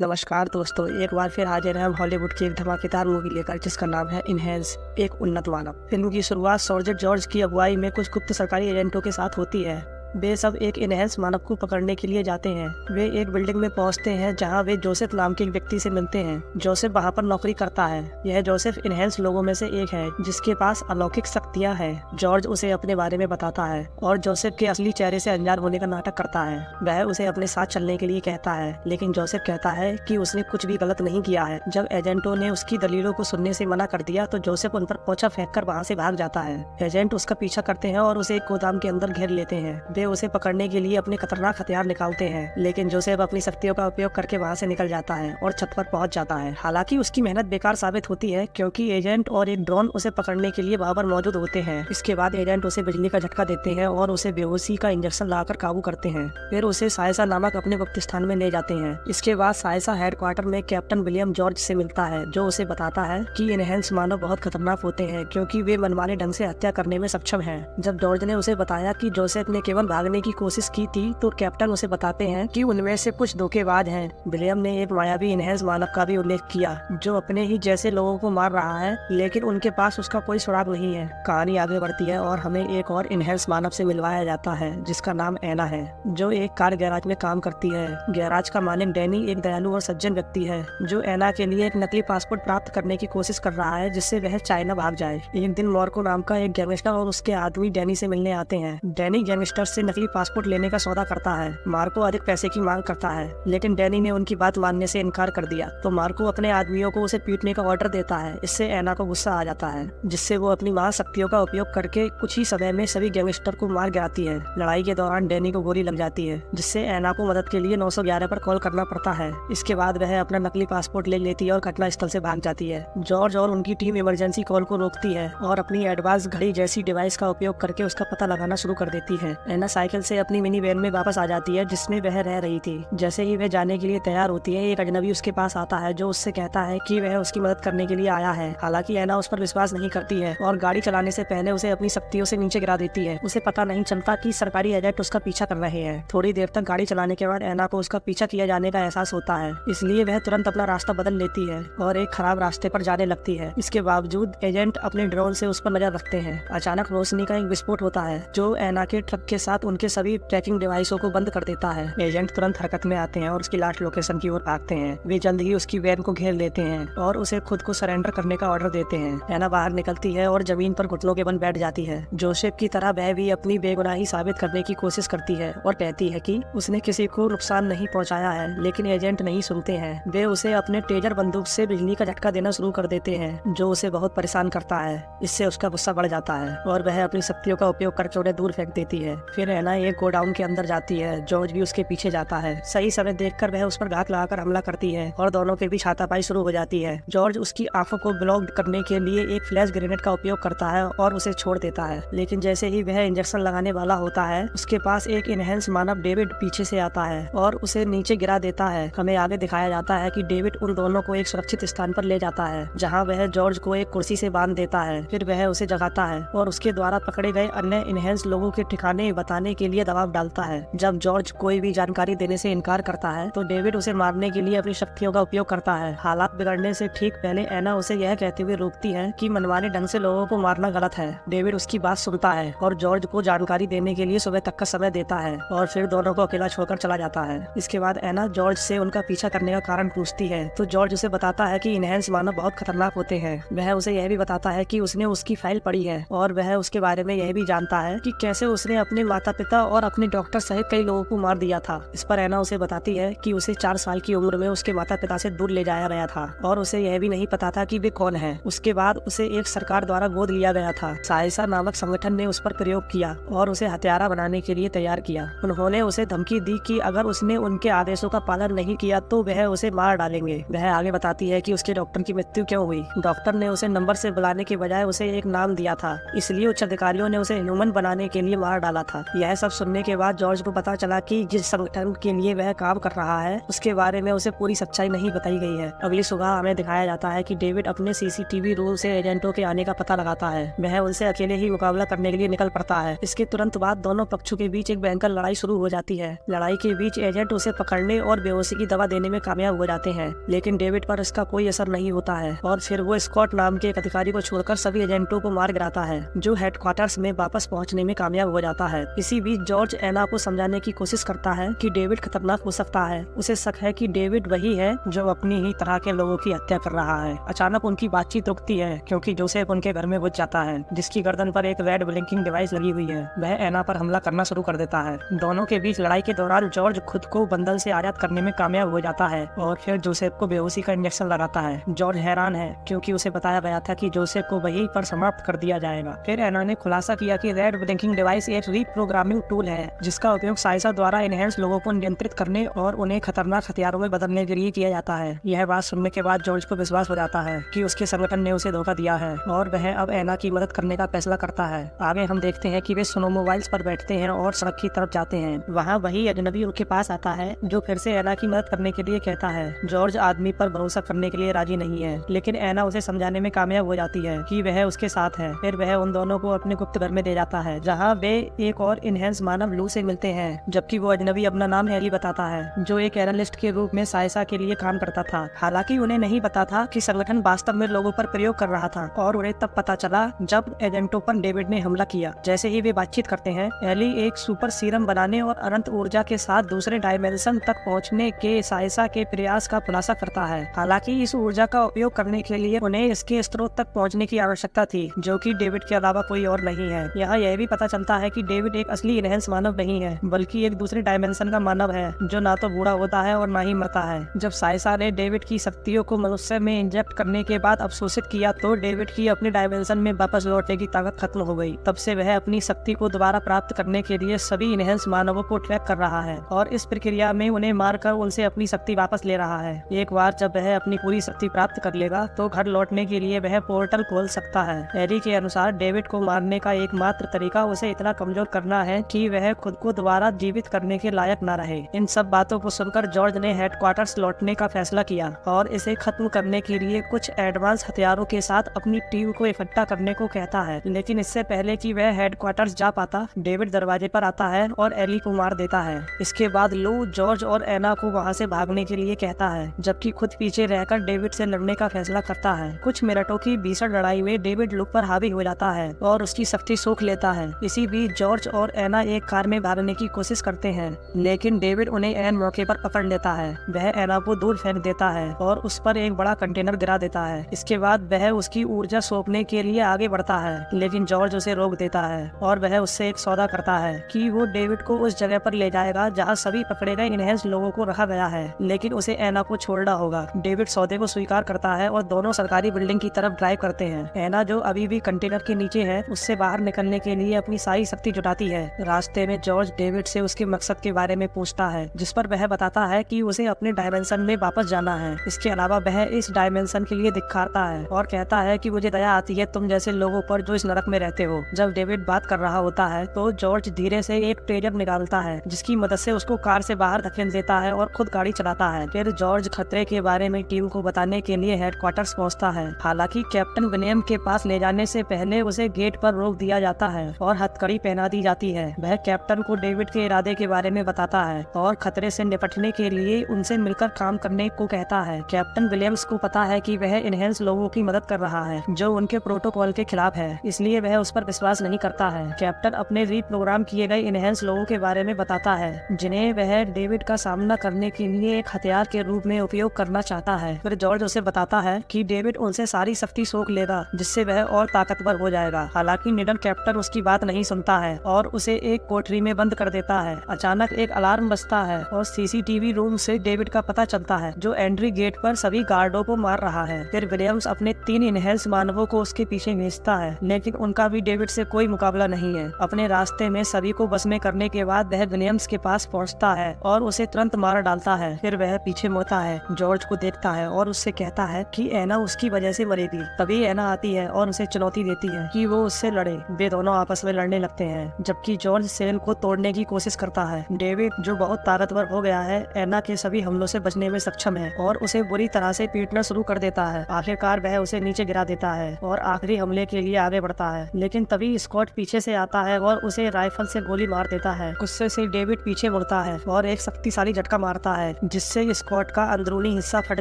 नमस्कार दोस्तों, एक बार फिर हाजिर हैं हम हॉलीवुड की एक धमाकेदार मूवी लेकर जिसका नाम है इनहेंस, एक उन्नत मानव। फिल्म की शुरुआत सर्जेंट जॉर्ज की अगुवाई में कुछ गुप्त सरकारी एजेंटों के साथ होती है। वे सब एक इनहेंस मानव को पकड़ने के लिए जाते हैं। वे एक बिल्डिंग में पहुंचते हैं जहां वे जोसेफ नाम के एक व्यक्ति से मिलते हैं। जोसेफ वहां पर नौकरी करता है। यह जोसेफ इनहेंस लोगों में से एक है जिसके पास अलौकिक शक्तियां हैं। जॉर्ज उसे अपने बारे में बताता है और जोसेफ के असली चेहरे से अनजान होने का नाटक करता है। वह उसे अपने साथ चलने के लिए कहता है, लेकिन जोसेफ कहता है कि उसने कुछ भी गलत नहीं किया है। जब एजेंटों ने उसकी दलीलों को सुनने से मना कर दिया तो जोसेफ उन पर पोछा फेंककर वहां से भाग जाता है। एजेंट उसका पीछा करते हैं और उसे एक गोदाम के अंदर घेर लेते हैं। वे उसे पकड़ने के लिए अपने खतरनाक हथियार निकालते हैं, लेकिन जोसेफ अपनी शक्तियों का उपयोग करके वहां से निकल जाता है और छत पर पहुंच जाता है। हालांकि उसकी मेहनत बेकार साबित होती है क्योंकि एजेंट और एक ड्रोन उसे पकड़ने के लिए वहां पर मौजूद होते हैं। इसके बाद एजेंट उसे बिजली का झटका देते हैं और उसे बेहोशी का इंजेक्शन लगाकर काबू करते हैं। फिर उसे सायसा नामक अपने गुप्त स्थान में ले जाते हैं। इसके बाद सायसा हेडक्वार्टर में कैप्टन विलियम जॉर्ज से मिलता है, जो उसे बताता है कि इनहेंस मानव बहुत खतरनाक होते हैं क्योंकि वे मनमाने ढंग से हत्या करने में सक्षम हैं। जब जॉर्ज ने उसे बताया कि जोसेफ ने केवल भागने की कोशिश की थी तो कैप्टन उसे बताते हैं कि उनमें से कुछ धोखेबाज हैं। विलियम ने एक मायावी इनहेंस मानव का भी उल्लेख किया जो अपने ही जैसे लोगों को मार रहा है, लेकिन उनके पास उसका कोई सुराग नहीं है। कहानी आगे बढ़ती है और हमें एक और इनहेंस मानव से मिलवाया जाता है जिसका नाम एना है, जो एक कार गैराज में काम करती है। गैराज का मालिक डैनी एक दयालु और सज्जन व्यक्ति है जो एना के लिए एक नकली पासपोर्ट प्राप्त करने की कोशिश कर रहा है जिससे वह चाइना भाग जाए। एक दिन मार्को नाम का एक गैंगस्टर और उसके आदमी डैनी से मिलने आते हैं। डैनी गैंगस्टर से नकली पासपोर्ट लेने का सौदा करता है। मार्को अधिक पैसे की मांग करता है, लेकिन डैनी ने उनकी बात मानने से इनकार कर दिया तो मार्को अपने आदमियों को उसे पीटने का ऑर्डर देता है। इससे एना को गुस्सा आ जाता है, जिससे वो अपनी महाशक्तियों का उपयोग करके कुछ ही समय में सभी गैंगस्टर को मार गिराती है। लड़ाई के दौरान डैनी को गोली लग जाती है, जिससे एना को मदद के लिए 911 पर कॉल करना पड़ता है। इसके बाद वह अपना नकली पासपोर्ट ले लेती है और घटना स्थल से भाग जाती है। जॉर्ज और उनकी टीम इमरजेंसी कॉल को रोकती है और अपनी एडवांस घड़ी जैसी डिवाइस का उपयोग करके उसका पता लगाना शुरू कर देती है। एना साइकिल से अपनी मिनी वैन में वापस आ जाती है जिसमें वह रह रही थी। जैसे ही वह जाने के लिए तैयार होती है, एक अजनबी उसके पास आता है जो उससे कहता है कि वह उसकी मदद करने के लिए आया है। हालांकि एना उस पर विश्वास नहीं करती है और गाड़ी चलाने से पहले उसे अपनी शक्तियों से नीचे गिरा देती है। उसे पता नहीं चलता कि सरकारी एजेंट उसका पीछा कर रहे हैं। थोड़ी देर तक गाड़ी चलाने के बाद एना को उसका पीछा किया जाने का एहसास होता है, इसलिए वह तुरंत अपना रास्ता बदल लेती है और एक खराब रास्ते पर जाने लगती है। इसके बावजूद एजेंट अपने ड्रोन से उस पर नजर रखते हैं। अचानक रोशनी का एक विस्फोट होता है जो एना के ट्रक के साथ उनके सभी ट्रैकिंग डिवाइसों को बंद कर देता है। एजेंट तुरंत हरकत में आते हैं और उसकी लास्ट लोकेशन की ओर भागते हैं। वे जल्द ही उसकी वैन को घेर लेते हैं और उसे खुद को सरेंडर करने का ऑर्डर देते हैं। एना बाहर निकलती है और जमीन पर घुटनों के बल बैठ जाती है। जोसेफ की तरह वह भी अपनी बेगुनाही साबित करने की कोशिश करती है और कहती है कि उसने किसी को नुकसान नहीं पहुंचाया है, लेकिन एजेंट नहीं सुनते हैं। वे उसे अपने टेजर बंदूक से बिजली का झटका देना शुरू कर देते हैं जो उसे बहुत परेशान करता है। इससे उसका गुस्सा बढ़ जाता है और वह अपनी शक्तियों का उपयोग करके उन्हें दूर फेंक देती है। फिर एना एक गोडाउन के अंदर जाती है। जॉर्ज भी उसके पीछे जाता है। सही समय देखकर वह उस पर घात लगाकर हमला करती है और दोनों के बीच हाथापाई शुरू हो जाती है। जॉर्ज उसकी आंखों को ब्लॉक करने के लिए एक फ्लैश ग्रेनेड का उपयोग करता है और उसे छोड़ देता है, लेकिन जैसे ही वह इंजेक्शन लगाने वाला होता है, उसके पास एक इनहेंस मानव डेविड पीछे से आता है और उसे नीचे गिरा देता है। हमें आगे दिखाया जाता है कि डेविड उन दोनों को एक सुरक्षित स्थान पर ले जाता है जहाँ वह जॉर्ज को एक कुर्सी से बांध देता है। फिर वह उसे जगाता है और उसके द्वारा पकड़े गए अन्य इनहेंस लोगों के ठिकाने बताने के लिए दबाव डालता है। जब जॉर्ज कोई भी जानकारी देने से इनकार करता है तो डेविड उसे मारने के लिए अपनी शक्तियों का उपयोग करता है। हालात बिगड़ने से ठीक पहले एना उसे यह कहते हुए रोकती है कि मनमाने ढंग से लोगों को मारना गलत है। डेविड उसकी बात सुनता है और जॉर्ज को जानकारी देने के लिए सुबह तक का समय देता है और फिर दोनों को अकेला छोड़कर चला जाता है। इसके बाद एना जॉर्ज से उनका पीछा करने का कारण पूछती है तो जॉर्ज उसे बताता है कि इनहेंस मानव बहुत खतरनाक होते हैं। वह उसे यह भी बताता है कि उसने उसकी फाइल पढ़ी है और वह उसके बारे में यह भी जानता है कि कैसे उसने अपने माता पिता और अपने डॉक्टर सहित कई लोगों को मार दिया था। इस पर एना उसे बताती है कि उसे 4 साल की उम्र में उसके माता पिता से दूर ले जाया गया था और उसे यह भी नहीं पता था कि वे कौन है। उसके बाद उसे एक सरकार द्वारा गोद लिया गया था। साइसा नामक संगठन ने उस पर प्रयोग किया और उसे हत्यारा बनाने के लिए तैयार किया। उन्होंने उसे धमकी दी कि अगर उसने उनके आदेशों का पालन नहीं किया तो वह उसे मार डालेंगे। वह आगे बताती है कि उसके डॉक्टर की मृत्यु क्यों हुई। डॉक्टर ने उसे नंबर से बुलाने के बजाय उसे एक नाम दिया था, इसलिए उच्च अधिकारियों ने उसे ह्यूमन बनाने के लिए मार डाला था। यह सब सुनने के बाद जॉर्ज को पता चला कि जिस संगठन के लिए वह काम कर रहा है उसके बारे में उसे पूरी सच्चाई नहीं बताई गई है। अगली सुबह हमें दिखाया जाता है कि डेविड अपने सीसीटीवी रूम से एजेंटों के आने का पता लगाता है। वह उनसे अकेले ही मुकाबला करने के लिए निकल पड़ता है। इसके तुरंत बाद दोनों पक्षों के बीच एक भयंकर लड़ाई शुरू हो जाती है। लड़ाई के बीच एजेंट उसे पकड़ने और बेहोशी की दवा देने में कामयाब हो जाते हैं, लेकिन डेविड पर इसका कोई असर नहीं होता है और फिर वो स्कॉट नाम के एक अधिकारी को छोड़कर सभी एजेंटों को मार गिराता है, जो हेडक्वार्टर्स में वापस पहुंचने में कामयाब हो जाता है। इसी बीच जॉर्ज एना को समझाने की कोशिश करता है कि डेविड खतरनाक हो सकता है। उसे शक है कि डेविड वही है जो अपनी ही तरह के लोगों की हत्या कर रहा है। अचानक उनकी बातचीत रुकती है क्योंकि जोसेफ उनके घर में घुस जाता है, जिसकी गर्दन पर एक रेड ब्लिंकिंग डिवाइस लगी हुई है। वह एना पर हमला करना शुरू कर देता है। दोनों के बीच लड़ाई के दौरान जॉर्ज खुद को बंधन से आजाद करने में कामयाब हो जाता है और फिर जोसेफ को बेहोशी का इंजेक्शन लगाता है। जॉर्ज हैरान है क्योंकि उसे बताया गया था कि जोसेफ को वहीं पर समाप्त कर दिया जाएगा। फिर एना ने खुलासा किया कि रेड ब्लिंकिंग डिवाइस एक रीप्रोग्रामिंग टूल है जिसका उपयोग साइसा द्वारा इनहेंस लोगों को नियंत्रित करने और उन्हें खतरनाक हथियारों में बदलने के लिए किया जाता है। यह बात सुनने के बाद जॉर्ज को विश्वास हो जाता है कि उसके संगठन ने उसे धोखा दिया है और वह अब एना की मदद करने का फैसला करता है। आगे हम देखते हैं कि वे स्नोमोबाइल्स पर बैठते हैं और सड़क की तरफ जाते हैं। वहाँ वही अजनबी उनके पास आता है जो फिर से एना की मदद करने के लिए कहता है। जॉर्ज आदमी पर भरोसा करने के लिए राजी नहीं है, लेकिन एना उसे समझाने में कामयाब हो जाती है कि वह उसके साथ है। फिर वह उन दोनों को अपने गुप्त घर में ले जाता है जहाँ वे एक और इनहेंस मानव लू से मिलते हैं, जबकि वो अजनबी अपना नाम एली बताता है, जो एक एनालिस्ट के रूप में साइसा के लिए काम करता था। हालांकि उन्हें नहीं पता था कि संगठन वास्तव में लोगों पर प्रयोग कर रहा था और उन्हें तब पता चला जब एजेंटों पर डेविड ने हमला किया। जैसे ही वे बातचीत करते हैं, एली एक सुपर सीरम बनाने और अनंत ऊर्जा के साथ दूसरे डायमेंशन तक पहुंचने के साइसा के प्रयास का खुलासा करता है। हालांकि इस ऊर्जा का उपयोग करने के लिए उन्हें इसके स्रोत तक पहुंचने की आवश्यकता थी, जो कि डेविड के अलावा कोई और नहीं है। यहाँ यह भी पता चलता है कि डेविड एक असली इनहेंस मानव नहीं है, बल्कि एक दूसरे डायमेंशन का मानव है जो ना तो बूढ़ा होता है और ना ही मरता है। जब साइसा ने डेविड की शक्तियों को मनुष्य में इंजेक्ट करने के बाद अवशोषित किया तो डेविड की अपने डायमेंशन में वापस लौटने की ताकत खत्म हो गई। तब से वह अपनी शक्ति को दोबारा प्राप्त करने के लिए सभी इनहेंस मानवों को ट्रैक कर रहा है और इस प्रक्रिया में उन्हें मारकर उनसे अपनी शक्ति वापस ले रहा है। एक बार जब वह अपनी पूरी शक्ति प्राप्त कर लेगा तो घर लौटने के लिए वह पोर्टल खोल सकता है। एरी के अनुसार डेविड को मारने का एकमात्र तरीका उसे इतना कमजोर करना है कि वह खुद को दोबारा जीवित करने के लायक न रहे। इन सब बातों को सुनकर जॉर्ज ने हेडक्वार्टर्स लौटने का फैसला किया और इसे खत्म करने के लिए कुछ एडवांस हथियारों के साथ अपनी टीम को इकट्ठा करने को कहता है। लेकिन इससे पहले कि वह हेडक्वार्टर्स जा पाता, डेविड दरवाजे पर आता है और एली को मार देता है। इसके बाद लू जॉर्ज और एना को वहां से भागने के लिए कहता है, जबकि खुद पीछे रहकर डेविड से लड़ने का फैसला करता है। कुछ मिनटों की भीषण लड़ाई में डेविड लू पर हावी हो जाता है और उसकी शक्ति सोख लेता है। इसी बीच जॉर्ज और एना एक कार में भागने की कोशिश करते हैं, लेकिन डेविड उन्हें एन मौके पर पकड़ लेता है। वह एना को दूर फेंक देता है और उस पर एक बड़ा कंटेनर गिरा देता है। इसके बाद वह उसकी ऊर्जा सौंपने के लिए आगे बढ़ता है, लेकिन जॉर्ज उसे रोक देता है और वह उससे एक सौदा करता है कि वो डेविड को उस जगह पर ले जाएगा जहां सभी पकड़े गए इनहेंस लोगों को रखा गया है, लेकिन उसे एना को छोड़ना होगा। डेविड सौदे को स्वीकार करता है और दोनों सरकारी बिल्डिंग की तरफ ड्राइव करते हैं। एना, जो अभी भी कंटेनर के नीचे है, उससे बाहर निकलने के लिए अपनी सारी शक्ति जुटाती है। रास्ते में जॉर्ज डेविड से उसके मकसद के बारे में पूछता है, जिस पर वह बताता है कि उसे अपने डायमेंशन में वापस जाना है। इसके अलावा वह इस डायमेंशन के लिए दिखाता है और कहता है कि मुझे दया आती है तुम जैसे लोगों पर जो इस नरक में रहते हो। जब डेविड बात कर रहा होता है तो जॉर्ज धीरे से एक ट्रेजर निकालता है, जिसकी मदद से उसको कार से बाहर धकेल देता है और खुद गाड़ी चलाता है। फिर जॉर्ज खतरे के बारे में टीम को बताने के लिए हेडक्वार्टर्स पहुंचता है। हालांकि कैप्टन विलियम के पास ले जाने से पहले उसे गेट पर रोक दिया जाता है और हथकड़ी पहना दी जाती है। वह कैप्टन को डेविड के इरादे के बारे में बताता है और खतरे से निपटने के लिए उनसे मिलकर काम करने को कहता है। कैप्टन विलियम्स को पता है कि वह इनहेंस लोगों की मदद कर रहा है जो उनके प्रोटोकॉल के खिलाफ है, इसलिए वह उस पर विश्वास नहीं करता है। कैप्टन अपने रीप्रोग्राम किए गए इनहेंस लोगों के बारे में बताता है, जिन्हें वह डेविड का सामना करने के लिए एक हथियार के रूप में उपयोग करना चाहता है। फिर जॉर्ज उसे बताता है कि डेविड उनसे सारी शक्ति सोख लेगा, जिससे वह और ताकतवर हो जाएगा। हालांकि निडर कैप्टन उसकी बात नहीं सुनता है और उसे एक कोठरी में बंद कर देता है। अचानक एक अलार्म बजता है और सीसीटीवी रूम से डेविड का पता चलता है, जो एंट्री गेट पर सभी गार्डों को मार रहा है। फिर विलियम्स अपने 3 इनहेंस मानवों को उसके पीछे भेजता है, लेकिन उनका भी डेविड से कोई मुकाबला नहीं है। अपने रास्ते में सभी को बस में करने के बाद वह विलियम्स के पास पहुंचता है और उसे तुरंत मार डालता है। फिर वह पीछे मुड़ता है, जॉर्ज को देखता है और उससे कहता है कि एना उसकी वजह से मरेगी। तभी एना आती है और उसे चुनौती देती है कि वो उससे लड़े। वे दोनों आपस में लड़ने लगते हैं, जबकि कि जॉर्ज सेल को तोड़ने की कोशिश करता है। डेविड जो बहुत ताकतवर हो गया है एना के सभी हमलों से बचने में सक्षम है और उसे बुरी तरह से पीटना शुरू कर देता है। आखिरकार वह उसे नीचे गिरा देता है और आखिरी हमले के लिए आगे बढ़ता है, लेकिन तभी स्कॉट पीछे से आता है और उसे राइफल से गोली मार देता है। गुस्से से डेविड पीछे मुड़ता है और एक शक्तिशाली झटका मारता है जिससे स्कॉट का अंदरूनी हिस्सा फट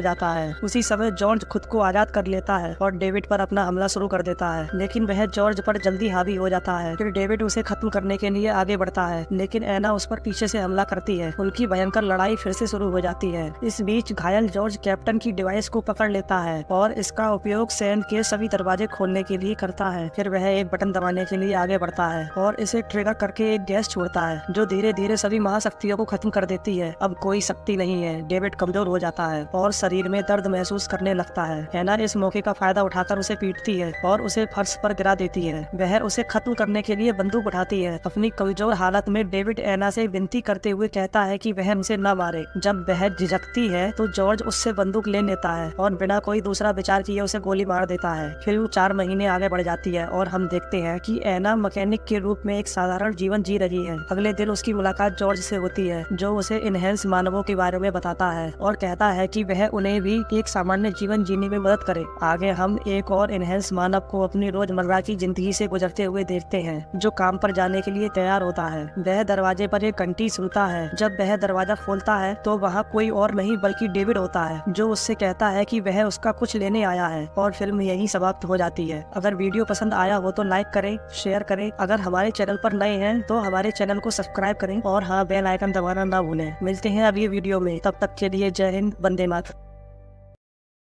जाता है। उसी समय जॉर्ज खुद को आजाद कर लेता है और डेविड पर अपना हमला शुरू कर देता है, लेकिन वह जॉर्ज पर जल्दी हावी हो जाता है। फिर डेविड उसे खत्म करने के लिए आगे बढ़ता है, लेकिन एना उस पर पीछे से हमला करती है। उनकी भयंकर लड़ाई फिर से शुरू हो जाती है। इस बीच घायल जॉर्ज कैप्टन की डिवाइस को पकड़ लेता है और इसका उपयोग सैंड के सभी दरवाजे खोलने के लिए करता है। फिर वह एक बटन दबाने के लिए आगे बढ़ता है और इसे ट्रिगर करके एक गैस छोड़ता है जो धीरे धीरे सभी महाशक्तियों को खत्म कर देती है। अब कोई शक्ति नहीं है। डेविड कमजोर हो जाता है और शरीर में दर्द महसूस करने लगता है। एना इस मौके का फायदा उठाकर उसे पीटती है और उसे फर्श पर गिरा देती है। वह उसे खत्म करने के लिए बंदूक उठाती है। अपनी कमजोर हालत में डेविड एना से विनती करते हुए कहता है कि वह उसे न मारे। जब वह झिझकती है तो जॉर्ज उससे बंदूक ले लेता है और बिना कोई दूसरा विचार किए उसे गोली मार देता है। फिल्म 4 महीने आगे बढ़ जाती है और हम देखते हैं कि एना मैकेनिक के रूप में एक साधारण जीवन जी रही है। अगले दिन उसकी मुलाकात जॉर्ज से होती है जो उसे इनहेंस मानवों के बारे में बताता है और कहता है कि वह उन्हें भी एक सामान्य जीवन जीने में मदद करे। आगे हम एक और इनहेंस मानव को अपनी रोजमर्रा की जिंदगी से गुजरते हुए देखते हैं जो काम पर जाने के लिए तैयार होता है। वह दरवाजे पर एक घंटी सुनता है। जब वह दरवाजा खोलता है तो वहाँ कोई और नहीं बल्कि डेविड होता है जो उससे कहता है कि वह उसका कुछ लेने आया है और फिल्म यही समाप्त हो जाती है। अगर वीडियो पसंद आया हो तो लाइक करें, शेयर करें। अगर हमारे चैनल पर नए हैं तो हमारे चैनल को सब्सक्राइब करें और हाँ, बेल आइकन दबाना ना भूलें। मिलते हैं अगली वीडियो में, तब तक के लिए जय हिंद, वंदे मातरम।